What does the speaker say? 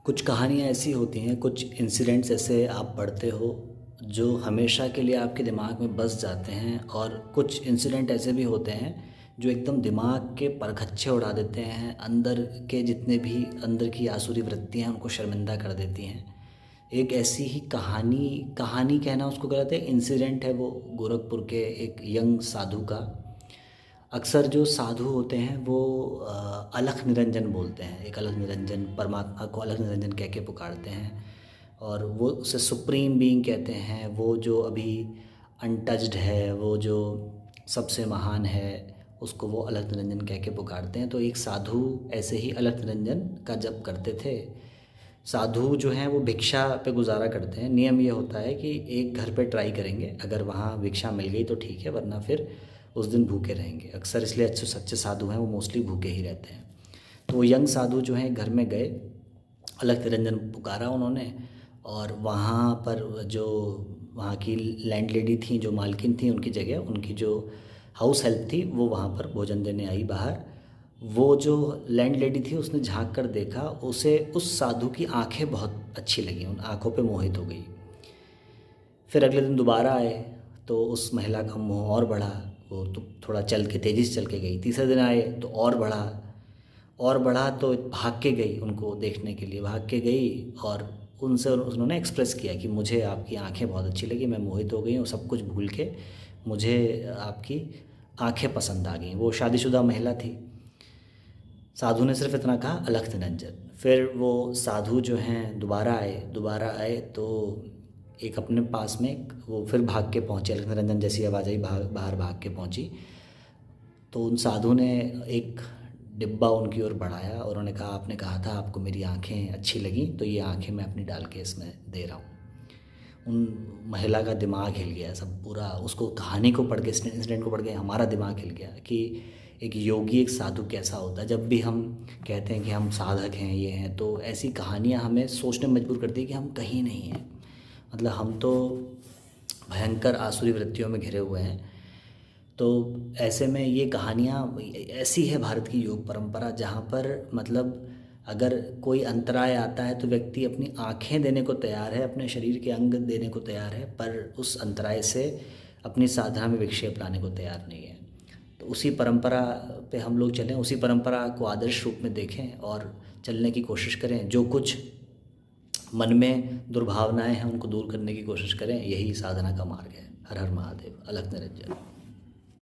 कुछ कहानियाँ ऐसी होती हैं, कुछ इंसिडेंट्स ऐसे आप पढ़ते हो जो हमेशा के लिए आपके दिमाग में बस जाते हैं, और कुछ इंसिडेंट ऐसे भी होते हैं जो एकदम दिमाग के परखच्चे उड़ा देते हैं, अंदर के जितने भी अंदर की आसुरी वृत्तियाँ हैं उनको शर्मिंदा कर देती हैं। एक ऐसी ही कहानी कहानी कहना उसको गलत है, इंसिडेंट है वो गोरखपुर के एक यंग साधु का। अक्सर जो साधु होते हैं वो अलख निरंजन बोलते हैं, एक अलख निरंजन, परमात्मा को अलख निरंजन कह के पुकारते हैं, और वो उसे सुप्रीम बीइंग कहते हैं। वो जो अभी अनटच्ड है, वो जो सबसे महान है, उसको वो अलख निरंजन कह के पुकारते हैं। तो एक साधु ऐसे ही अलख निरंजन का जप करते थे। साधु जो हैं वो भिक्षा पे गुजारा करते हैं। नियम ये होता है कि एक घर पे ट्राई करेंगे, अगर वहाँ भिक्षा मिल गई तो ठीक है, वरना फिर उस दिन भूखे रहेंगे। अक्सर इसलिए अच्छे सच्चे साधु हैं वो मोस्टली भूखे ही रहते हैं। तो वो यंग साधु जो हैं घर में गए, अलख निरंजन पुकारा उन्होंने, और वहाँ पर जो वहाँ की लैंड लेडी थी, जो मालकिन थी, उनकी जगह उनकी जो हाउस हेल्प थी वो वहाँ पर भोजन देने आई बाहर। वो जो लैंड लेडी थी उसने झांक कर देखा, उसे उस साधु की आंखें बहुत अच्छी लगी, उन आंखों पे मोहित हो गई। फिर अगले दिन दोबारा आए तो उस महिला का मोह और बढ़ा, वो तो थोड़ा चल के तेज़ी से चल के गई। तीसरे दिन आए तो और बढ़ा, और बढ़ा तो भाग के गई, उनको देखने के लिए भाग के गई, और उनसे उन्होंने एक्सप्रेस किया कि मुझे आपकी आंखें बहुत अच्छी लगी, मैं मोहित हो गई हूँ, सब कुछ भूल के मुझे आपकी आंखें पसंद आ गई। वो शादीशुदा महिला थी। साधु ने सिर्फ इतना कहा, अलख निरंजन। फिर वो साधु जो हैं दोबारा आए तो एक अपने पास में वो फिर भाग के पहुँचे, अलख निरंजन जैसी आवाज़ आई, बाहर भाग के पहुँची। तो उन साधु ने एक डिब्बा उनकी ओर बढ़ाया और उन्होंने कहा, आपने कहा था आपको मेरी आंखें अच्छी लगी, तो ये आंखें मैं अपनी डाल के इसमें दे रहा हूँ। उन महिला का दिमाग हिल गया, सब पूरा उसको कहानी को पढ़ के, इंसिडेंट को पढ़ के हमारा दिमाग हिल गया कि एक योगी, एक साधु कैसा होता है। जब भी हम कहते हैं कि हम साधक हैं, ये हैं, तो ऐसी कहानियाँ हमें सोचने में मजबूर करती है कि हम कहीं नहीं हैं। मतलब हम तो भयंकर आसुरी वृत्तियों में घिरे हुए हैं। तो ऐसे में ये कहानियाँ ऐसी है भारत की योग परंपरा, जहाँ पर मतलब अगर कोई अंतराय आता है तो व्यक्ति अपनी आँखें देने को तैयार है, अपने शरीर के अंग देने को तैयार है, पर उस अंतराय से अपनी साधना में विक्षेप लाने को तैयार नहीं है। तो उसी परंपरा पे हम लोग चलें, उसी परंपरा को आदर्श रूप में देखें और चलने की कोशिश करें। जो कुछ मन में दुर्भावनाएं हैं उनको दूर करने की कोशिश करें, यही साधना का मार्ग है। हर हर महादेव। अलख निरंजन।